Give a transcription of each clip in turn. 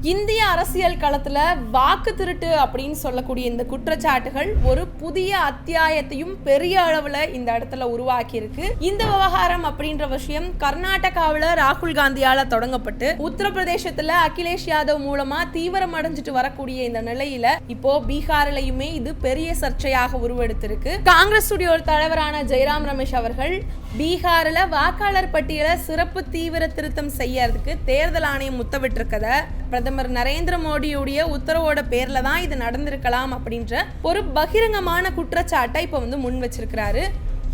இந்திய அரசியல் களத்துல வாக்கு திருட்டு அப்படின்னு சொல்லக்கூடிய இந்த குற்றச்சாட்டுகள் ஒரு புதிய அத்தியாயத்தையும் பெரிய அளவுல இந்த இடத்துல உருவாக்கி இருக்கு. இந்த விவகாரம் அப்படின்ற விஷயம் கர்நாடகாவில் ராகுல் காந்தியால தொடங்கப்பட்டு உத்தரப்பிரதேசத்துல அகிலேஷ் யாதவ் மூலமா தீவிரம் அடைஞ்சிட்டு வரக்கூடிய இந்த நிலையில இப்போ பீகாரிலையுமே இது பெரிய சர்ச்சையாக உருவெடுத்திருக்கு. காங்கிரஸ் ஒரு தலைவரான ஜெயராம் ரமேஷ் அவர்கள் பீகாரில் வாக்காளர் பட்டியலை சிறப்பு தீவிர திருத்தம் செய்யறதுக்கு தேர்தல் ஆணையம் உத்தரவிட்டிருக்கத பிரதமர் நரேந்திர மோடியுடைய உத்தரவோட பேர்ல தான் இது நடந்திருக்கலாம் அப்படின்ற ஒரு பகிரங்கமான குற்றச்சாட்டை இப்ப முன் வச்சிருக்கிறாரு.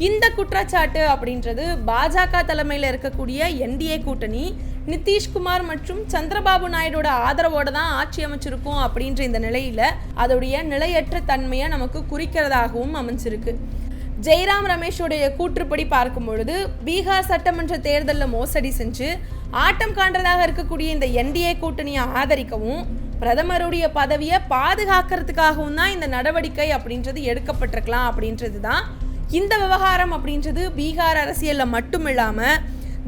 இந்த குற்றச்சாட்டு அப்படின்றது பாஜக தலைமையில் இருக்கக்கூடிய என்டிஏ கூட்டணி நிதிஷ்குமார் மற்றும் சந்திரபாபு நாயுடோட ஆதரவோட தான் ஆட்சி அமைச்சிருக்கும் அப்படின்ற இந்த நிலையில அதோடைய நிலையற்ற தன்மையை நமக்கு குறிக்கிறதாகவும் அமைஞ்சிருக்கு. ஜெயராம் ரமேஷோடைய கூற்றுப்படி பார்க்கும் பொழுது பீகார் சட்டமன்ற தேர்தலில் மோசடி செஞ்சு ஆட்டம் காண்றதாக இருக்கக்கூடிய இந்த என்டிஏ கூட்டணியை ஆதரிக்கவும் பிரதமருடைய பதவியை பாதுகாக்கிறதுக்காகவும் தான் இந்த நடவடிக்கை அப்படின்றது எடுக்கப்பட்டிருக்கலாம் அப்படின்றது தான் இந்த விவகாரம் அப்படின்றது பீகார் அரசியலில் மட்டும் இல்லாமல்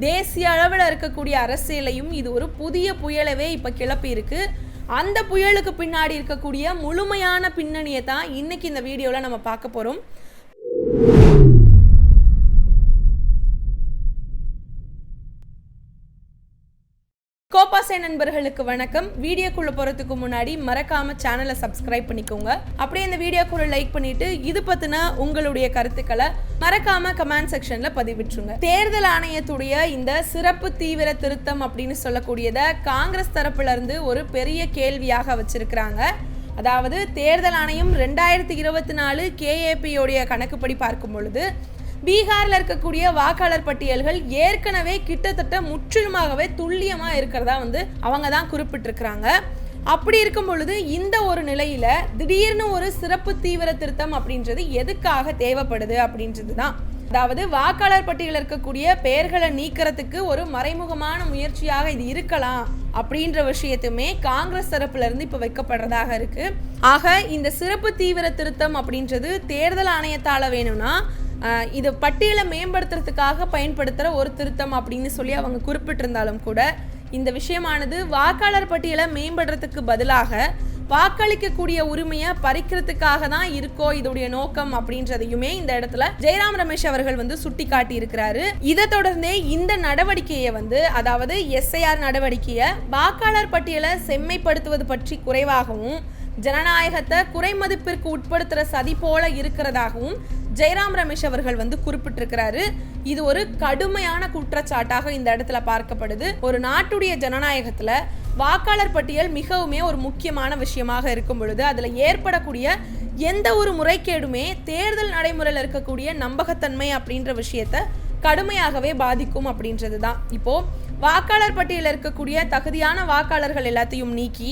தேசிய அளவில் இருக்கக்கூடிய அரசியலையும் இது ஒரு புதிய புயலவே இப்போ கிளப்பி இருக்கு. அந்த புயலுக்கு பின்னாடி இருக்கக்கூடிய முழுமையான பின்னணியை தான் இன்னைக்கு இந்த வீடியோவில் நம்ம பார்க்க போகிறோம். கோபாசே நண்பர்களுக்கு வணக்கம். வீடியோக்குள்ள போறதுக்கு முன்னாடி மறக்காம சேனலை சப்ஸ்கிரைப் பண்ணிக்கோங்க. அப்படியே இந்த வீடியோக்குள்ள லைக் பண்ணிட்டு இது பத்தின உங்களுடைய கருத்துக்களை மறக்காம கமெண்ட் செக்ஷன்ல பதிவிட்டுருங்க. தேர்தல் ஆணையத்துடைய இந்த சிறப்பு தீவிர திருத்தம் அப்படின்னு சொல்லக்கூடியத காங்கிரஸ் தரப்புல இருந்து ஒரு பெரிய கேள்வியாக வச்சிருக்கிறாங்க. அதாவது தேர்தல் ஆணையம் 2024 KAPயோடைய கணக்குப்படி பார்க்கும் பொழுது பீகாரில் இருக்கக்கூடிய வாக்காளர் பட்டியல்கள் ஏற்கனவே கிட்டத்தட்ட முற்றிலுமாகவே துல்லியமாக இருக்கிறதா அவங்க தான் குறிப்பிட்டிருக்கிறாங்க. அப்படி இருக்கும் பொழுது இந்த ஒரு நிலையில திடீர்னு ஒரு சிறப்பு தீவிர திருத்தம் அப்படின்றது எதுக்காக தேவைப்படுது அப்படின்றது தான். அதாவது வாக்காளர் பட்டியலில் இருக்கக்கூடிய பெயர்களை நீக்கிறதுக்கு ஒரு மறைமுகமான முயற்சியாக இது இருக்கலாம் அப்படின்ற விஷயத்துமே காங்கிரஸ் தரப்புல இருந்து இப்ப வைக்கப்படுறதாக இருக்கு. ஆக இந்த சிறப்பு தீவிர திருத்தம் அப்படின்றது தேர்தல் ஆணையத்தால வேணும்னா இது பட்டியலை மேம்படுத்துறதுக்காக பயன்படுத்துகிற ஒரு திருத்தம் அப்படின்னு சொல்லி அவங்க குறிப்பிட்டிருந்தாலும் கூட இந்த விஷயமானது வாக்காளர் பட்டியலை மேம்படுறதுக்கு பதிலாக வாக்களிக்கக்கூடிய உரிமையை பறிக்கிறதுக்காக தான் இருக்கோ இதோடைய நோக்கம் அப்படின்றதையுமே இந்த இடத்துல ஜெயராம் ரமேஷ் அவர்கள் சுட்டி காட்டி இருக்கிறாரு. இதை தொடர்ந்தே இந்த நடவடிக்கையை அதாவது SIR நடவடிக்கையை வாக்காளர் பட்டியலை செம்மைப்படுத்துவது பற்றி குறைவாகவும் ஜனநாயகத்தை குறைமதிப்பிற்கு உட்படுத்துற சதி போல இருக்கிறதாகவும் ஜெயராம் ரமேஷ் அவர்கள் குறிப்பிட்டிருக்கிறாரு. இது ஒரு கடுமையான குற்றச்சாட்டாக இந்த இடத்துல பார்க்கப்படுது. ஒரு நாட்டுடைய ஜனநாயகத்துல வாக்காளர் பட்டியல் மிகவுமே ஒரு முக்கியமான விஷயமாக இருக்கும் பொழுது அதுல ஏற்படக்கூடிய எந்த ஒரு முறைகேடுமே தேர்தல் நடைமுறையில் இருக்கக்கூடிய நம்பகத்தன்மை அப்படின்ற விஷயத்த கடுமையாகவே பாதிக்கும் அப்படின்றது தான். இப்போ வாக்காளர் பட்டியலில் இருக்கக்கூடிய தகுதியான வாக்காளர்கள் எல்லாத்தையும் நீக்கி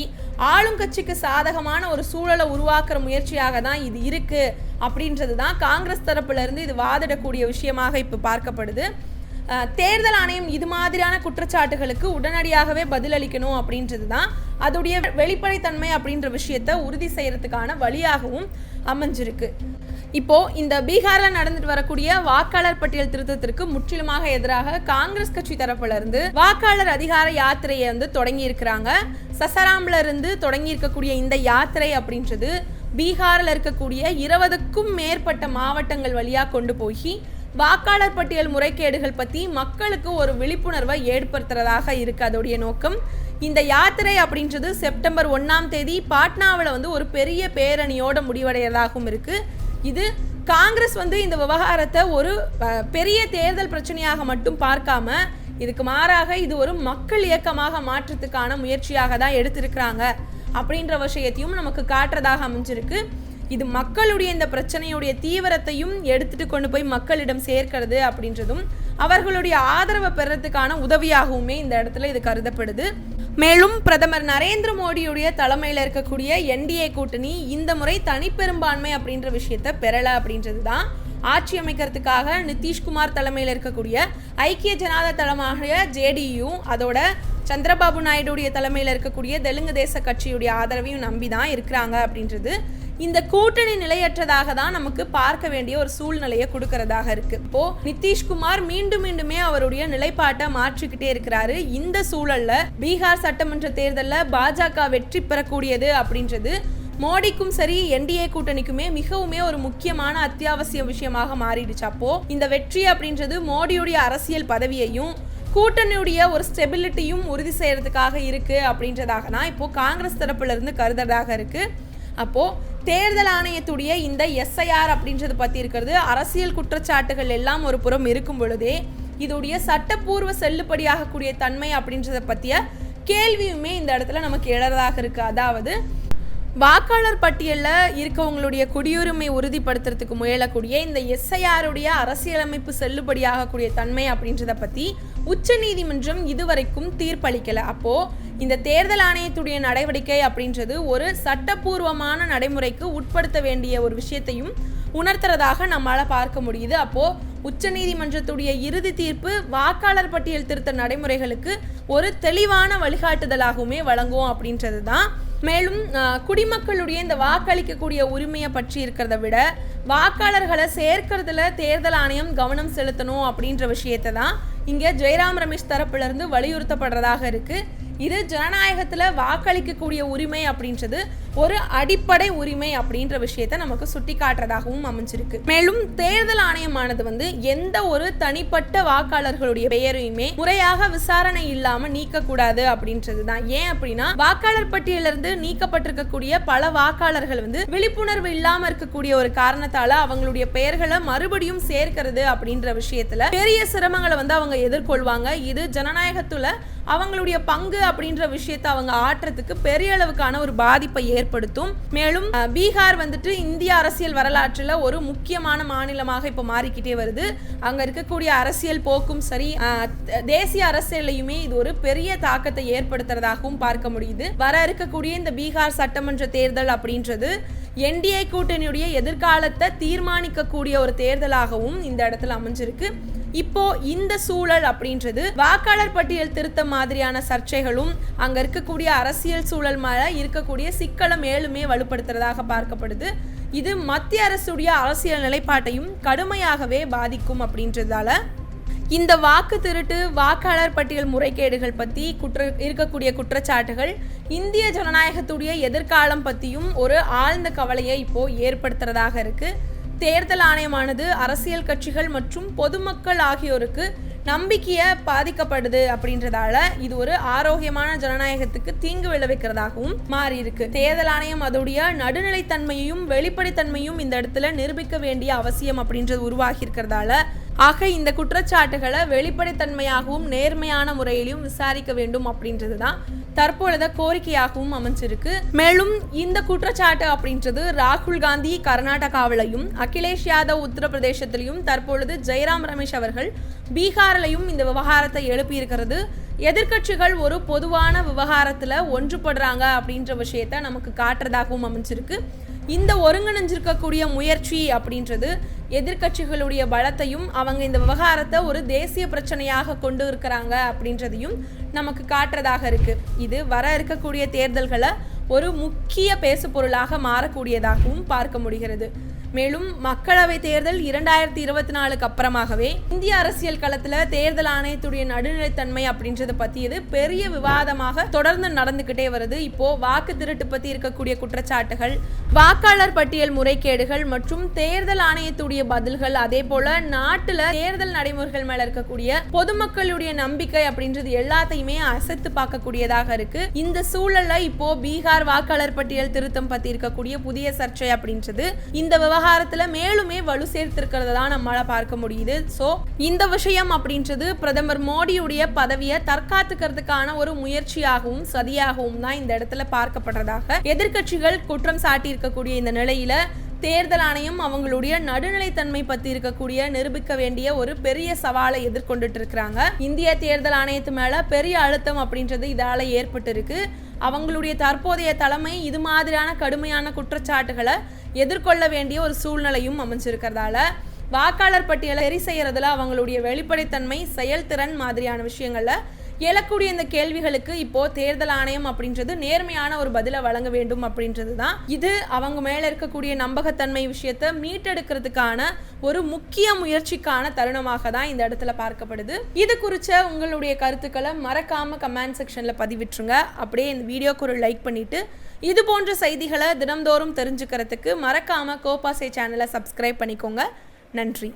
ஆளுங்கட்சிக்கு சாதகமான ஒரு சூழலை உருவாக்குற முயற்சியாக தான் இது இருக்கு அப்படின்றது தான் காங்கிரஸ் தரப்புல இருந்து இது வாதிடக்கூடிய விஷயமாக இப்போ பார்க்கப்படுது. தேர்தல் ஆணையம் இது மாதிரியான குற்றச்சாட்டுகளுக்கு உடனடியாகவே பதிலளிக்கணும் அப்படின்றது தான் அதோடைய வெளிப்படைத்தன்மை அப்படின்ற விஷயத்தை உறுதி செய்யறதுக்கான வழியாகவும் அமைஞ்சிருக்கு. இப்போ இந்த பீகார்ல நடந்துட்டு வரக்கூடிய வாக்காளர் பட்டியல் திருத்தத்திற்கு முற்றிலுமாக எதிராக காங்கிரஸ் கட்சி தரப்புல இருந்து வாக்காளர் அதிகார யாத்திரையை தொடங்கி இருக்கிறாங்க. சசராம்ல இருந்து தொடங்கி இருக்கக்கூடிய இந்த யாத்திரை அப்படின்றது பீகாரில் இருக்கக்கூடிய 20க்கும் மேற்பட்ட மாவட்டங்கள் வழியா கொண்டு போய் வாக்காளர் பட்டியல் முறைகேடுகள் பத்தி மக்களுக்கு ஒரு விழிப்புணர்வை ஏற்படுத்துறதாக இருக்கு அதோடைய நோக்கம். இந்த யாத்திரை அப்படின்றது செப்டம்பர் 1ஆம் தேதி பாட்னாவில் ஒரு பெரிய பேரணியோட முடிவடைவதாகவும் இருக்கு. இது காங்கிரஸ் இந்த விவகாரத்தை ஒரு பெரிய தேர்தல் பிரச்சனையாக மட்டும் பார்க்காம இதுக்கு மாறாக இது ஒரு மக்கள் இயக்கமாக மாற்றத்துக்கான முயற்சியாக தான் எடுத்திருக்கிறாங்க அப்படின்ற விஷயத்தையும் நமக்கு காட்டுறதாக அமைஞ்சிருக்கு. இது மக்களுடைய இந்த பிரச்சனையுடைய தீவிரத்தையும் எடுத்துட்டு கொண்டு போய் மக்களிடம் சேர்க்கிறது அப்படின்றதும் அவர்களுடைய ஆதரவை பெறறதுக்கான உதவியாகவுமே இந்த இடத்துல இது கருதப்படுது. மேலும் பிரதமர் நரேந்திர மோடியுடைய தலைமையில் இருக்கக்கூடிய என்டிஏ கூட்டணி இந்த முறை தனிப்பெரும்பான்மை அப்படின்ற விஷயத்த பெறல அப்படின்றது தான் ஆட்சி அமைக்கிறதுக்காக நிதிஷ்குமார் தலைமையில் இருக்கக்கூடிய ஐக்கிய ஜனதா தளமாக JDU அதோட சந்திரபாபு நாயுடைய தலைமையில் இருக்கக்கூடிய தெலுங்கு தேச கட்சியுடைய ஆதரவையும் நம்பி தான் இருக்கிறாங்க அப்படின்றது இந்த கூட்டணி நிலையற்றதாக தான் நமக்கு பார்க்க வேண்டிய ஒரு சூழ்நிலையை கொடுக்கறதாக இருக்கு. இப்போ நிதிஷ்குமார் மீண்டுமே அவருடைய நிலைப்பாட்டை மாற்றிக்கிட்டே இருக்கிறாரு. இந்த சூழல்ல பீகார் சட்டமன்ற தேர்தலில் பாஜக வெற்றி பெறக்கூடியது அப்படின்றது மோடிக்கும் சரி என்டிஏ கூட்டணிக்குமே மிகவுமே ஒரு முக்கியமான அத்தியாவசிய விஷயமாக மாறிடுச்சு. அப்போ இந்த வெற்றி அப்படின்றது மோடியுடைய அரசியல் பதவியையும் கூட்டணியுடைய ஒரு ஸ்டெபிலிட்டியும் உறுதி செய்யறதுக்காக இருக்கு அப்படின்றதாக தான் இப்போ காங்கிரஸ் தரப்புல இருந்து கருதுறதாக இருக்கு. அப்போ தேர்தல் ஆணையத்துடைய இந்த SIR அப்படின்றது பத்தி இருக்கிறது அரசியல் குற்றச்சாட்டுகள் எல்லாம் ஒரு புறம் இருக்கும் பொழுதே இதோடைய சட்டப்பூர்வ செல்லுபடியாக கூடிய தன்மை அப்படின்றத பத்திய கேள்வியுமே இந்த இடத்துல நமக்கு எழறதாக இருக்கு. அதாவது வாக்காளர் பட்டியலில் இருக்கவங்களுடைய குடியுரிமை உறுதிப்படுத்துறதுக்கு முயலக்கூடிய இந்த SIR-உடைய அரசியலமைப்பு செல்லுபடியாகக்கூடிய தன்மை அப்படின்றத பற்றி உச்சநீதிமன்றம் இதுவரைக்கும் தீர்ப்பளிக்கலை. அப்போது இந்த தேர்தல் ஆணையத்துடைய நடவடிக்கை அப்படின்றது ஒரு சட்டப்பூர்வமான நடைமுறைக்கு உட்படுத்த வேண்டிய ஒரு விஷயத்தையும் உணர்த்துறதாக நம்மளால் பார்க்க முடியுது. அப்போது உச்சநீதிமன்றத்துடைய இறுதி தீர்ப்பு வாக்காளர் பட்டியல் திருத்த நடைமுறைகளுக்கு ஒரு தெளிவான வழிகாட்டுதலாகவுமே வழங்கும் அப்படின்றது தான். மேலும் குடிமக்களுடைய இந்த வாக்களிக்கக்கூடிய உரிமையை பற்றி இருக்கிறத விட வாக்காளர்களை சேர்க்கறதுல தேர்தல் ஆணையம் கவனம் செலுத்தணும் அப்படின்ற விஷயத்தை தான் இங்கே ஜெயராம் ரமேஷ் தரப்பிலிருந்து வலியுறுத்தப்படுறதாக இருக்கு. இது ஜனநாயகத்தில் வாக்களிக்கக்கூடிய உரிமை அப்படின்றது ஒரு அடிப்படை உரிமை அப்படின்ற விஷயத்தை நமக்கு சுட்டி காட்டுறதாகவும் அமைஞ்சிருக்கு. மேலும் தேர்தல் ஆணையமானது எந்த ஒரு தனிப்பட்ட வாக்காளர்களுடைய பெயரையுமே முறையாக விசாரணை இல்லாம நீக்கக்கூடாது அப்படின்றது தான். ஏன் அப்படின்னா வாக்காளர் பட்டியலிருந்து நீக்கப்பட்டிருக்கக்கூடிய பல வாக்காளர்கள் விழிப்புணர்வு இல்லாம இருக்கக்கூடிய ஒரு காரணத்தால அவங்களுடைய பெயர்களை மறுபடியும் சேர்க்கிறது அப்படின்ற விஷயத்துல பெரிய சிரமங்களை அவங்க எதிர்கொள்வாங்க. இது ஜனநாயகத்துல அவங்களுடைய பங்கு அப்படின்ற விஷயத்தை அவங்க ஆற்றத்துக்கு பெரிய அளவுக்கான ஒரு பாதிப்பை ஏற்படுத்தும். மேலும் பீகார் இந்திய அரசியல் வரலாற்றில் ஒரு முக்கியமான மாநிலமாக இப்போ மாறிக்கிட்டே வருது. அங்க இருக்கக்கூடிய அரசியல் போக்கும் சரி தேசிய அரசியலையுமே இது ஒரு பெரிய தாக்கத்தை ஏற்படுத்துறதாகவும் பார்க்க முடியுது. வர இருக்கக்கூடிய இந்த பீகார் சட்டமன்ற தேர்தல் அப்படின்றது என்டிஏ கூட்டணியுடைய எதிர்காலத்தை தீர்மானிக்கக்கூடிய ஒரு தேர்தலாகவும் இந்த இடத்துல அமைஞ்சிருக்கு. இப்போ இந்த சூழல் அப்படின்றது வாக்காளர் பட்டியல் திருத்தம் மாதிரியான சர்ச்சைகளும் அங்க இருக்கக்கூடிய அரசியல் சூழல் மேல இருக்கக்கூடிய சிக்கலை மேலுமே வலுப்படுத்துறதாக பார்க்கப்படுது. இது மத்திய அரசுடைய அரசியல் நிலைப்பாட்டையும் கடுமையாகவே பாதிக்கும் அப்படின்றதால இந்த வாக்கு திருட்டு வாக்காளர் பட்டியல் முறைகேடுகள் பற்றி இருக்கக்கூடிய குற்றச்சாட்டுகள் இந்திய ஜனநாயகத்துடைய எதிர்காலம் பற்றியும் ஒரு ஆழ்ந்த கவலையை இப்போ ஏற்படுத்துறதாக இருக்கு. தேர்தல் ஆணையமானது அரசியல் கட்சிகள் மற்றும் பொதுமக்கள் ஆகியோருக்கு நம்பிக்கையை பாதிக்கப்படுது அப்படின்றதால இது ஒரு ஆரோக்கியமான ஜனநாயகத்துக்கு தீங்கு விளைவிக்கிறதாகவும் மாறி இருக்கு. தேர்தல் ஆணையம் அதோடைய நடுநிலைத்தன்மையையும் வெளிப்படைத்தன்மையும் இந்த இடத்துல நிரூபிக்க வேண்டிய அவசியம் அப்படின்றது உருவாகி இருக்கிறதால ஆக இந்த குற்றச்சாட்டுகளை வெளிப்படைத்தன்மையாகவும் நேர்மையான முறையிலும் விசாரிக்க வேண்டும் அப்படின்றது தான் தற்பொழுது கோரிக்கையாகவும் அமைஞ்சிருக்கு. மேலும் இந்த குற்றச்சாட்டு அப்படின்றது ராகுல் காந்தி கர்நாடகாவிலையும் அகிலேஷ் யாதவ் உத்தரப்பிரதேசத்திலையும் தற்பொழுது ஜெயராம் ரமேஷ் அவர்கள் பீகாரிலையும் இந்த விவகாரத்தை எழுப்பியிருக்கிறது. எதிர்கட்சிகள் ஒரு பொதுவான விவகாரத்தில் ஒன்றுபடுறாங்க அப்படின்ற விஷயத்த நமக்கு காட்டுறதாகவும் அமைஞ்சிருக்கு. இந்த ஒருங்கிணைஞ்சிருக்கக்கூடிய முயற்சி அப்படின்றது எதிர்கட்சிகளுடைய பலத்தையும் அவங்க இந்த விவகாரத்தை ஒரு தேசிய பிரச்சனையாக கொண்டு இருக்கிறாங்க அப்படின்றதையும் நமக்கு காட்டுறதாக இருக்கு. இது வர இருக்கக்கூடிய தேர்தல்களை ஒரு முக்கிய பேசு பொருளாக மாறக்கூடியதாகவும் பார்க்க முடிகிறது. மேலும் மக்களவை தேர்தல் 2024 அப்புறமாகவே இந்திய அரசியல் களத்துல தேர்தல் ஆணையத்துடைய நடுநிலைத்தன்மை அப்படின்றத பத்தியது பெரிய விவாதமாக தொடர்ந்து நடந்துகிட்டே வருது. இப்போ வாக்கு திருட்டு பத்தி இருக்கக்கூடிய குற்றச்சாட்டுகள், வாக்காளர் பட்டியல் முறைகேடுகள் மற்றும் தேர்தல் ஆணையத்துடைய பதில்கள், அதே போல நாட்டுல தேர்தல் நடைமுறைகள் மேல இருக்கக்கூடிய பொதுமக்களுடைய நம்பிக்கை அப்படின்றது எல்லாத்தையுமே அசைத்து பார்க்கக்கூடியதாக இருக்கு. இந்த சூழல்ல இப்போ பீகார் வாக்காளர் பட்டியல் திருத்தம் பத்தி இருக்கக்கூடிய புதிய சர்ச்சை அப்படின்றது இந்த விவகாரத்துல மேலுமே வலு சேர்த்திருக்கிறதா நம்மளால பார்க்க முடியுது. சோ இந்த விஷயம் அப்படின்றது பிரதமர் மோடியுடைய பதவியை தற்காத்துக்கிறதுக்கான ஒரு முயற்சியாகவும் சதியாகவும் தான் இந்த இடத்துல பார்க்கப்படுறதாக எதிர்கட்சிகள் குற்றம் சாட்டி இருக்கக்கூடிய இந்த நிலையில தேர்தல் ஆணையம் அவங்களுடைய நடுநிலைத்தன்மை பத்தி இருக்கக்கூடிய நிரூபிக்க வேண்டிய ஒரு பெரிய சவாலை எதிர்கொண்டுட்டு இருக்கிறாங்க. இந்திய தேர்தல் ஆணையத்து மேல பெரிய அழுத்தம் அப்படின்றது இதால ஏற்பட்டு இருக்கு. அவங்களுடைய தற்போதைய தலைமை இது மாதிரியான கடுமையான குற்றச்சாட்டுகளை எதிர்கொள்ள வேண்டிய ஒரு சூழ்நிலையும் அமைஞ்சிருக்கிறதால வாக்காளர் பட்டியலை சரி செய்யறதுல அவங்களுடைய வெளிப்படைத்தன்மை, செயல்திறன் மாதிரியான விஷயங்கள்ல எழக்கூடிய இந்த கேள்விகளுக்கு இப்போ தேர்தல் ஆணையம் அப்படின்றது நேர்மையான ஒரு பதிலை வழங்க வேண்டும் அப்படின்றது தான். இது அவங்க மேல இருக்கக்கூடிய நம்பகத்தன்மை விஷயத்தை மீட்டெடுக்கிறதுக்கான ஒரு முக்கிய முயற்சிக்கான தருணமாக தான் இந்த இடத்துல பார்க்கப்படுது. இது குறிச்ச உங்களுடைய கருத்துக்களை மறக்காம கமெண்ட் செக்ஷன்ல பதிவிட்டுருங்க. அப்படியே இந்த வீடியோக்கு ஒரு லைக் பண்ணிட்டு இது போன்ற செய்திகளை தினம்தோறும் தெரிஞ்சுக்கிறதுக்கு மறக்காம கோபாசே சேனலை சப்ஸ்கிரைப் பண்ணிக்கோங்க. நன்றி.